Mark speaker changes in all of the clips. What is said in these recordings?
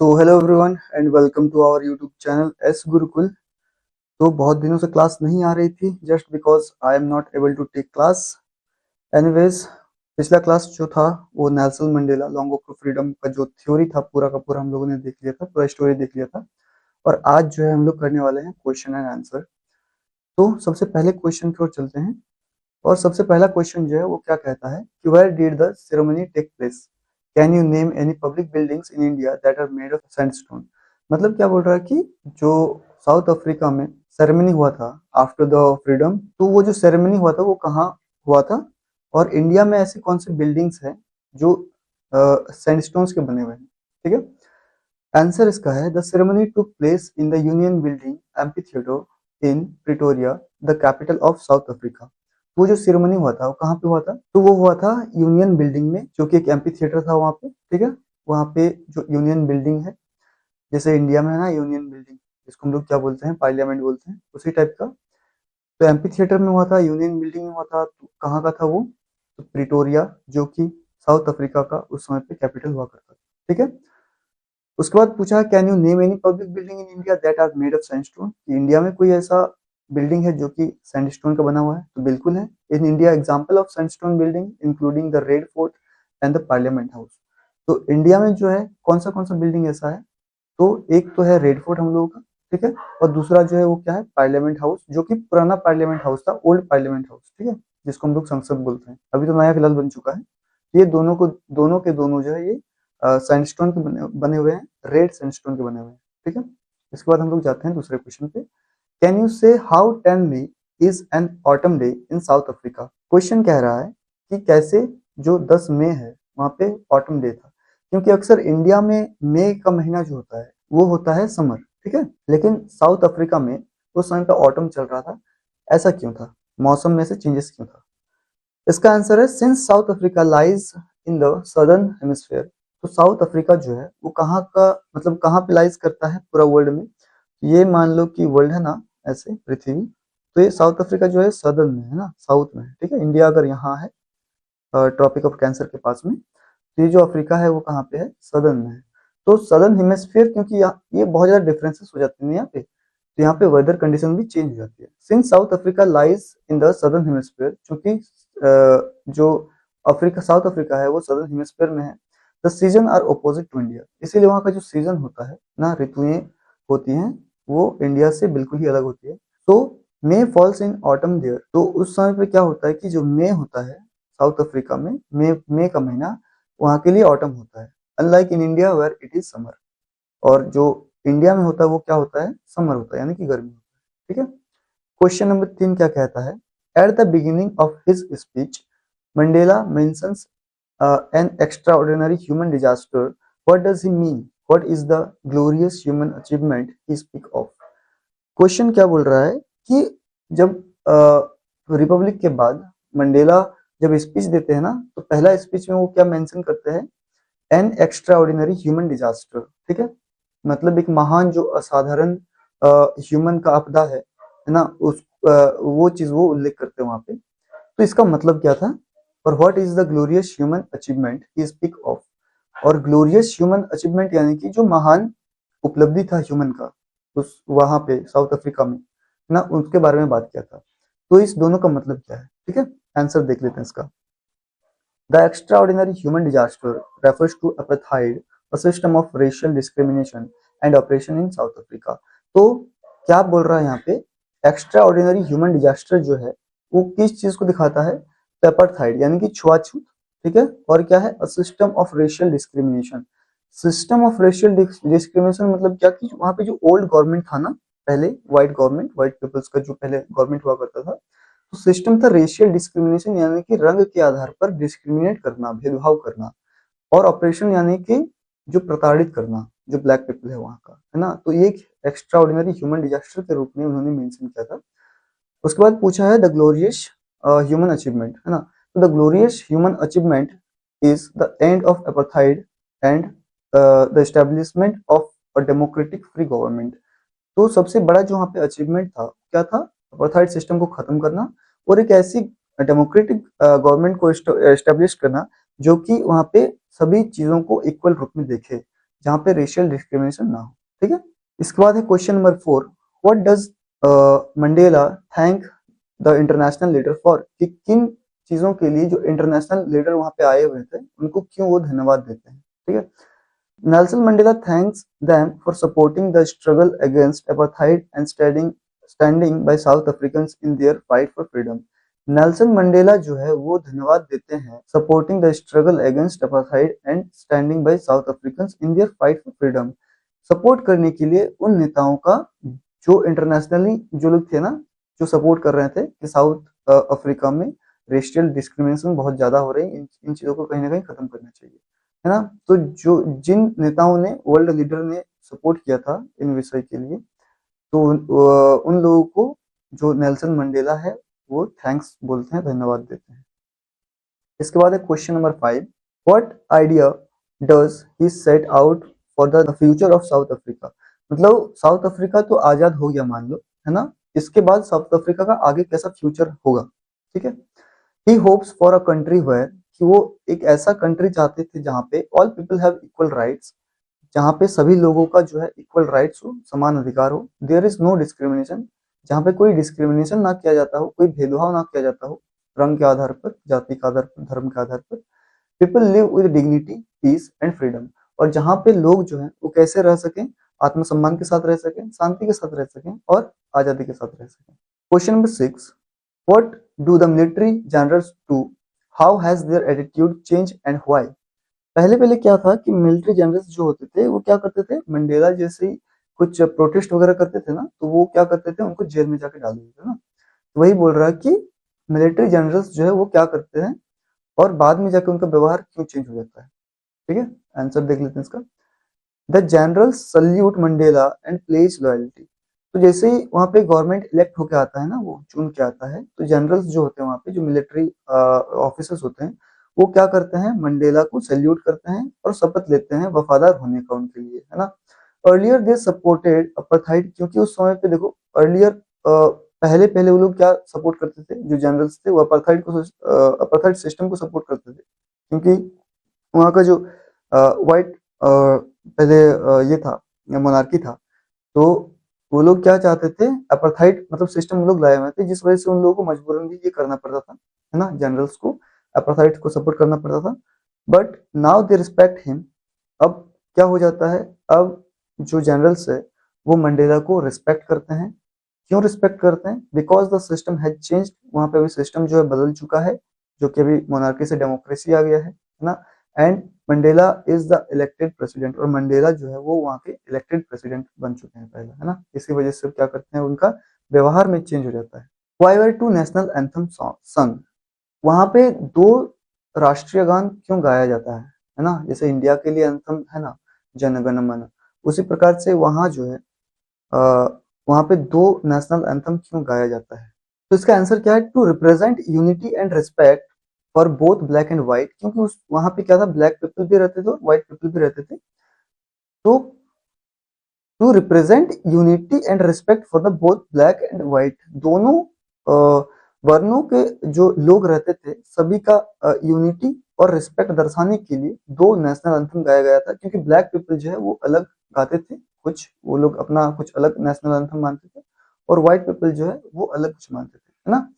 Speaker 1: So hello everyone and welcome to our YouTube channel S Gurukul. तो बहुत दिनों से क्लास नहीं आ रही थी just because I am not able to take class. Anyways, पिछला क्लास जो था वो Nelson Mandela long walk to freedom का जो थ्योरी था पूरा का पूरा हम लोगों ने देख लिया था, पूरा स्टोरी देख लिया था। और आज जो है हम लोग करने वाले हैं क्वेश्चन एंड आंसर। तो सबसे पहले क्वेश्चन की ओर चलते हैं। और सबसे पहला क्वेश्चन जो है वो क्या कहता है कि where did the ceremony take place? Can you name any public buildings in India that are made of sandstone? मतलब क्या बोल रहा है कि जो साउथ अफ्रीका में सेरेमनी हुआ था आफ्टर द फ्रीडम, तो वो जो सेरेमनी हुआ था वो कहाँ हुआ था, और इंडिया में ऐसी कौन सी बिल्डिंग्स हैं जो सैंडस्टोन्स के बने हुए हैं। ठीक है, आंसर इसका है the ceremony took place in the union building amphi theatre in Pretoria, the capital of south Africa. वो जो सेरेमनी हुआ था वो कहाँ पे हुआ था? तो वो हुआ था यूनियन बिल्डिंग में, जो कि एक एम्पी थिएटर था वहाँ पे। ठीक है, वहाँ पे जो यूनियन बिल्डिंग है, जैसे इंडिया में है ना यूनियन बिल्डिंग, जिसको हम लोग क्या बोलते हैं, पार्लियामेंट बोलते हैं, उसी टाइप का। तो एम्पी थिएटर में हुआ था, यूनियन बिल्डिंग में हुआ था। तो कहाँ का था वो? तो प्रिटोरिया, जो कि साउथ अफ्रीका का उस समय पे कैपिटल हुआ करता था। ठीक है, उसके बाद पूछा can you name any public building in India that are made of sandstone? India में कोई ऐसा बिल्डिंग है जो कि सैंडस्टोन का बना हुआ है? तो बिल्कुल है। In India example of sandstone building including the red fort and the parliament house. तो इंडिया में जो है कौन सा बिल्डिंग ऐसा है? तो एक तो है रेड फोर्ट हम लोगों का, ठीक है, और दूसरा जो है वो क्या है, पार्लियामेंट हाउस, जो कि पुराना पार्लियामेंट हाउस था, ओल्ड पार्लियामेंट हाउस। ठीक है, जिसको हम लोग संसद बोलते हैं, अभी तो नया फिलहाल बन चुका है। ये दोनों के दोनों जो है ये सैंडस्टोन के बने हुए हैं, रेड सैंडस्टोन के बने हुए हैं। ठीक है, इसके बाद हम लोग जाते हैं दूसरे क्वेश्चन पे। Can you say how 10 May is an autumn day in South Africa? Question कह रहा है कि कैसे जो 10 मई है वहां पे ऑटम डे था, क्योंकि अक्सर इंडिया में मई का महीना जो होता है वो होता है समर। ठीक है, लेकिन साउथ अफ्रीका में उस समय पे ऑटम चल रहा था। ऐसा क्यों था? मौसम में से चेंजेस क्यों था? इसका आंसर है since south Africa lies in the southern hemisphere. तो साउथ अफ्रीका जो है वो कहाँ का, मतलब कहाँ पे लाइज करता है पूरा वर्ल्ड में? ये मान लो कि वर्ल्ड है ना, ऐसे पृथ्वी, तो ये साउथ अफ्रीका जो है सदर्न में है ना, साउथ में है। ठीक है, इंडिया अगर यहाँ है ट्रॉपिक ऑफ कैंसर के पास में, तो ये जो अफ्रीका है वो कहाँ पे है, सदर्न में है। तो सदर्न हेमिस्फीयर, क्योंकि ये बहुत ज्यादा डिफरेंसेस हो जाते हैं यहाँ पे, तो यहाँ पे वेदर कंडीशन भी चेंज हो जाती है। Since south Africa lies in the southern hemisphere, क्योंकि जो अफ्रीका, साउथ अफ्रीका है वो सदर्न हेमिस्फीयर में है, the season are opposite to India. इसीलिए वहाँ का जो सीजन होता है ना, ऋतुएं होती हैं, वो इंडिया से बिल्कुल ही अलग होती है। तो मे फॉल्स इन ऑटम देयर, तो उस समय पे क्या होता है कि जो मे होता है साउथ अफ्रीका में, मे का महीना वहाँ के लिए ऑटम होता है, unlike in India where it is summer. और जो इंडिया में होता है वो क्या होता है, समर होता है, यानी कि गर्मी होता है। ठीक है, क्वेश्चन नंबर 3 क्या कहता है? At the beginning of his speech Mandela mentions N extraordinary human disaster. What does he mean? What is the glorious human achievement he speak of? Question क्या बोल रहा है कि जब रिपब्लिक के बाद मंडेला जब स्पीच देते हैं ना, तो पहला स्पीच में वो क्या मेंशन करते हैं? An extra ordinary human disaster. ठीक है, मतलब एक महान जो असाधारण ह्यूमन का आपदा है ना, उस वो चीज वो उल्लेख करते हैं वहां पे। तो इसका मतलब क्या था? और what is the glorious human achievement he speak of? और ग्लोरियस ह्यूमन अचीवमेंट यानी कि जो महान उपलब्धि था ह्यूमन का उस वहां पे साउथ अफ्रीका में ना, उसके बारे में बात किया था। तो इस दोनों का मतलब क्या है? ठीक है, आंसर देख लेते हैं इसका। The extraordinary human disaster refers to apartheid, a system of racial discrimination and oppression in South Africa। तो क्या बोल रहा है यहाँ पे? एक्स्ट्रा ऑर्डिनरी ह्यूमन डिजास्टर जो है वो किस चीज को दिखाता है? एपार्थाइड यानी कि छुआछूत। ठीक है, और क्या है? A system of racial discrimination. System of racial discrimination मतलब क्या कि वहां पे जो ओल्ड गवर्नमेंट था ना, पहले व्हाइट गवर्नमेंट, व्हाइट पीपल्स का जो पहले गवर्नमेंट हुआ करता था, तो सिस्टम था रेशियल डिस्क्रिमिनेशन, यानी कि रंग के आधार पर डिस्क्रिमिनेट करना, भेदभाव करना। और ऑपरेशन यानी कि जो प्रताड़ित करना, जो ब्लैक पीपल है वहां का, है ना। तो ये एक एक्स्ट्रा ऑर्डिनरी ह्यूमन डिजास्टर के रूप में उन्होंने मेंशन किया था। उसके बाद पूछा है द ग्लोरियस ह्यूमन अचीवमेंट, है ना। तो the glorious human achievement is the end of apartheid and the establishment of a democratic free government. तो सबसे बड़ा जो वहाँ पे अचीवमेंट था क्या था? अपार्थाइड सिस्टम को खत्म करना और एक ऐसी डेमोक्रेटिक गवर्नमेंट को एस्टेब्लिश करना जो कि वहाँ पे सभी चीजों को इक्वल रूप में देखे। जहाँ पे रेशियल डिस्क्रिमिनेशन ना हो। ठीक है, इसके बाद है question number 4, what does Mandela thank the international leader for, कि किन चीजों के लिए जो इंटरनेशनल लीडर वहां पे आए हुए थे उनको क्यों वो धन्यवाद देते हैं। ठीक है, Nelson Mandela thanks them for supporting the struggle against apartheid and standing bye south Africans in their fight for freedom. Nelson Mandela जो है वो धन्यवाद देते हैं supporting the struggle against apartheid and standing bye south Africans in their fight for freedom, support करने के लिए उन नेताओं का जो इंटरनेशनली जो लोग थे ना, जो सपोर्ट कर रहे थे कि साउथ अफ्रीका में रेशियल डिस्क्रिमिनेशन बहुत ज्यादा हो रही है, इन चीजों को कहीं ना कहीं खत्म करना चाहिए, है ना। तो जो जिन नेताओं ने, वर्ल्ड लीडर ने सपोर्ट किया था इन विषय के लिए, तो उन लोगों को जो नेल्सन मंडेला है वो थैंक्स बोलते हैं, धन्यवाद देते हैं। इसके बाद है question number 5, what idea does he set out for the future of south Africa. मतलब साउथ अफ्रीका तो आजाद हो गया मान लो, है ना, इसके बाद साउथ अफ्रीका का आगे कैसा फ्यूचर होगा। ठीक है, he hopes for a country where, कि वो एक ऐसा कंट्री चाहते थे जहाँ पे all people have equal rights, जहाँ पे सभी लोगों का जो है इक्वल राइट्स हो, समान अधिकार हो। देयर इज नो डिस्क्रिमिनेशन, जहाँ पे कोई डिस्क्रिमिनेशन ना किया जाता हो, कोई भेदभाव ना किया जाता हो रंग के आधार पर, जाति के आधार पर, धर्म के आधार पर। People live with dignity, peace and freedom, और जहाँ पे लोग जो है वो कैसे रह सकें, आत्मसम्मान के साथ रह सकें, शांति के साथ रह सकें और आजादी के साथ रह सकें। Question number 6, what do the military generals do, how has their attitude change and why. पहले पहले क्या था कि मिलिट्री जनरल्स जो होते थे वो क्या करते थे, मंडेला जैसे ही कुछ प्रोटेस्ट वगैरह करते थे ना, तो वो क्या करते थे, उनको जेल में जाके डाल देते थे ना। तो वही बोल रहा है कि मिलिट्री जनरल्स जो है वो क्या करते हैं और बाद में जाके उनका व्यवहार क्यों चेंज हो जाता है। ठीक है, आंसर देख लेते हैं इसका। The general salute Mandela and pledge loyalty, तो जैसे ही वहां पे गवर्नमेंट इलेक्ट होके आता है ना, वो चुन के आता है, तो जनरल्स जो होते हैं वहां पे, जो मिलिट्री ऑफिसर्स होते हैं, वो क्या करते हैं, मंडेला को सल्यूट करते हैं और शपथ लेते हैं वफादार होने का उनके लिए, है ना। अर्लियर दे सपोर्टेड अपार्थाइड, क्योंकि उस समय पे देखो अर्लियर पहले पहले वो लोग क्या सपोर्ट करते थे, जो जनरल्स थे वो अपार्थाइड को, अपार्थाइड सिस्टम को सपोर्ट करते थे, क्योंकि वहाँ का जो व्हाइट पहले ये था, मोनार्की था, तो वो लोग क्या चाहते थे, अपार्थाइड मतलब सिस्टम वो लोग लाए हुए थे, जिस वजह से उन लोगों को मजबूरन भी ये करना पड़ता था, है ना, जनरल्स को अपार्थाइड को सपोर्ट करना पड़ता था। But now they respect him, अब क्या हो जाता है, अब जो जनरल्स है वो मंडेला को रिस्पेक्ट करते हैं। क्यों रिस्पेक्ट करते हैं, because the system has changed, वहां पे अभी सिस्टम जो है बदल चुका है, जो कि अभी मोनार्की से डेमोक्रेसी आ गया है ना। And Mandela is the elected president, और मंडेला जो है वो वहाँ के इलेक्टेड प्रेसिडेंट बन चुके हैं पहले, है ना। इसी वजह से क्या करते हैं, उनका व्यवहार में चेंज हो जाता है। Why were two national anthem sung, वहां पे दो राष्ट्रीय गान क्यों गाया जाता है ना, जैसे इंडिया के लिए एंथम है ना, जन गण मन, उसी प्रकार से वहां जो है वहां पे दो नेशनल एंथम क्यों गाया जाता है। तो इसका आंसर क्या है, to represent unity and respect for both black and white, क्योंकि उस वहां पे क्या था, ब्लैक पीपल भी रहते थे और व्हाइट पीपल भी रहते थे। तो to represent unity and respect for the both black and white, दोनों वर्णों के जो लोग रहते थे सभी का यूनिटी और रिस्पेक्ट दर्शाने के लिए दो नेशनल एंथम गाया गया था, क्योंकि ब्लैक पीपल जो है वो अलग गाते थे, कुछ वो लोग अपना कुछ अलग नेशनल एंथम मानते थे, और व्हाइट पीपल जो है वो अलग कुछ मानते थे, है ना।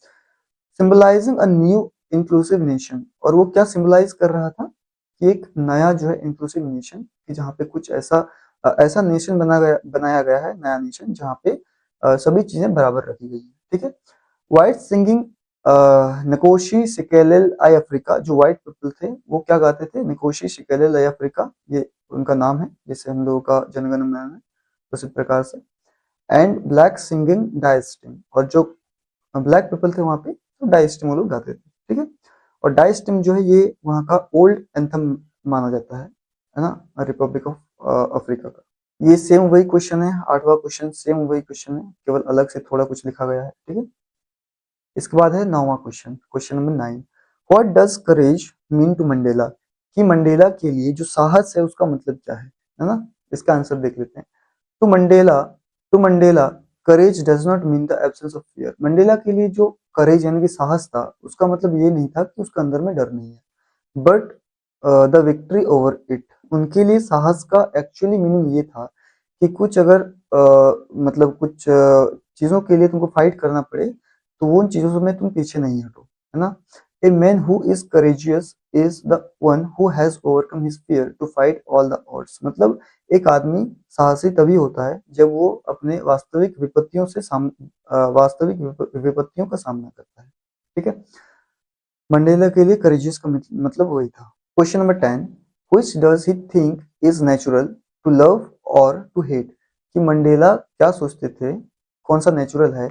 Speaker 1: Symbolising a new inclusive nation, और वो क्या सिंबलाइज कर रहा था कि एक नया जो है इंक्लूसिव नेशन, कि जहाँ पे कुछ ऐसा ऐसा नेशन बनाया गया है, नया नेशन जहाँ पे सभी चीजें बराबर रखी गई है। ठीक है, व्हाइट सिंगिंग नकोशी सिकेलेल आई अफ्रीका, जो व्हाइट पीपल थे वो क्या गाते थे, नकोशी सिकेलेल आई अफ्रीका, ये उनका नाम है, जैसे हम लोगों का जनगण मन है उसी प्रकार से। एंड ब्लैक सिंगिंग डायस्टिंग, और जो ब्लैक पीपल थे वहां पे तो डायस्टिंग वो लोग गाते थे। ठीक है, और डायस्टिंग जो है ये वहाँ का ओल्ड एंथम माना जाता है ना, रिपब्लिक ऑफ अफ्रीका का। ये सेम वही क्वेश्चन है, 8वां क्वेश्चन सेम वही क्वेश्चन है, केवल अलग से थोड़ा कुछ लिखा गया है। ठीक है, इसके बाद है 9वां question, question number 9, what does courage mean to Mandela, कि मंडेला के लिए जो साहस है उसका मतलब क्या है ना। इसका आंसर देख लेते हैं। To Mandela to Mandela courage does not mean the absence of fear, Mandela के लिए जो करेज यानी कि साहस था उसका मतलब ये नहीं था कि उसके अंदर में डर नहीं है, but the victory over it. उनके लिए साहस का एक्चुअली मीनिंग ये था कि कुछ अगर मतलब कुछ चीजों के लिए तुमको फाइट करना पड़े तो वो उन चीजों में तुम पीछे नहीं हटो, है ना। A man who is courageous is the one who has overcome his fear to fight all the odds. मतलब एक आदमी साहसी तभी होता है जब वो अपने वास्तविक विपत्तियों से वास्तविक विपत्तियों का सामना करता है। ठीक है। मंडेला के लिए करेजियस का मतलब वही था। Question number 10, which does he think is natural to love और टू हेट। कि मंडेला क्या सोचते थे, कौन सा नेचुरल है,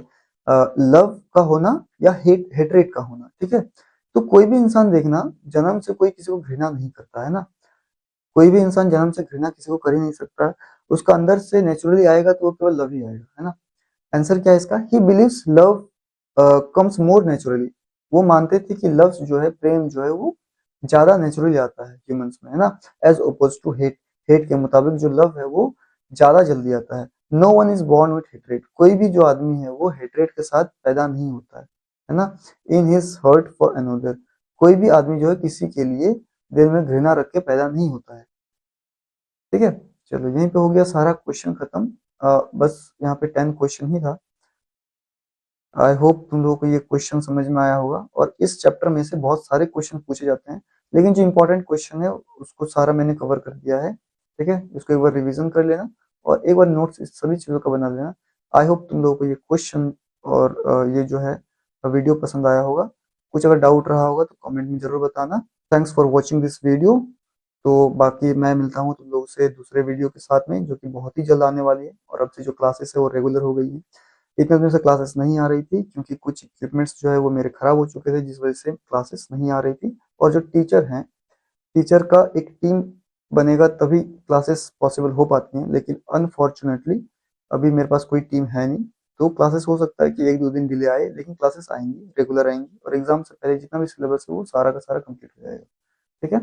Speaker 1: लव का होना या हेटरेट का होना। ठीक है। तो कोई भी इंसान देखना जन्म से कोई किसी को घृणा नहीं करता, है ना। कोई भी इंसान जन्म से घृणा किसी को कर ही नहीं सकता, उसका अंदर से नेचुरली आएगा तो वो केवल लव ही आएगा, है ना। आंसर क्या है इसका, he believes love comes more naturally. वो मानते थे कि लव जो है, प्रेम जो है वो ज्यादा नेचुरली आता है ह्यूमंस में, है ना। As opposed to hate. Hate के मुताबिक जो लव है वो ज्यादा जल्दी आता है। No one is born with hatred. कोई भी जो आदमी है वो हेट्रेट के साथ पैदा नहीं होता है ना। In his heart for another. कोई भी आदमी जो है किसी के लिए दिल में घृणा रख के पैदा नहीं होता है। ठीक है। चलो यहीं पे हो गया सारा क्वेश्चन खत्म। बस यहाँ पे 10 क्वेश्चन ही था। आई होप तुम लोगों को ये क्वेश्चन समझ में आया होगा। और इस चैप्टर में से बहुत सारे क्वेश्चन पूछे जाते हैं, लेकिन जो इंपॉर्टेंट क्वेश्चन है उसको सारा मैंने कवर कर दिया है। ठीक है। उसको एक बार रिवीजन कर लेना और एक बार नोट्स इस सभी चीजों का बना लेना। आई होप तुम लोगों को ये क्वेश्चन और ये जो है वीडियो पसंद आया होगा। कुछ अगर डाउट रहा होगा तो कमेंट में जरूर बताना। Thanks for watching this video. तो बाकी मैं मिलता हूँ तुम लोगों से दूसरे वीडियो के साथ में, जो कि बहुत ही जल्द आने वाली है। और अब से जो क्लासेस है वो रेगुलर हो गई है। इतने दिन से क्लासेस नहीं आ रही थी क्योंकि कुछ इक्विपमेंट्स जो है वो मेरे खराब हो चुके थे, जिस वजह से क्लासेस नहीं आ रही थी। और जो टीचर हैं, टीचर का एक टीम बनेगा तभी क्लासेस पॉसिबल हो पाती हैं, लेकिन अनफॉर्चुनेटली अभी मेरे पास कोई टीम है नहीं। तो क्लासेस हो सकता है कि 1-2 दिन डिले आए, लेकिन क्लासेस आएंगी, रेगुलर आएंगी। और एग्जाम से पहले जितना भी सिलेबस है वो सारा का सारा कंप्लीट हो जाएगा। ठीक है।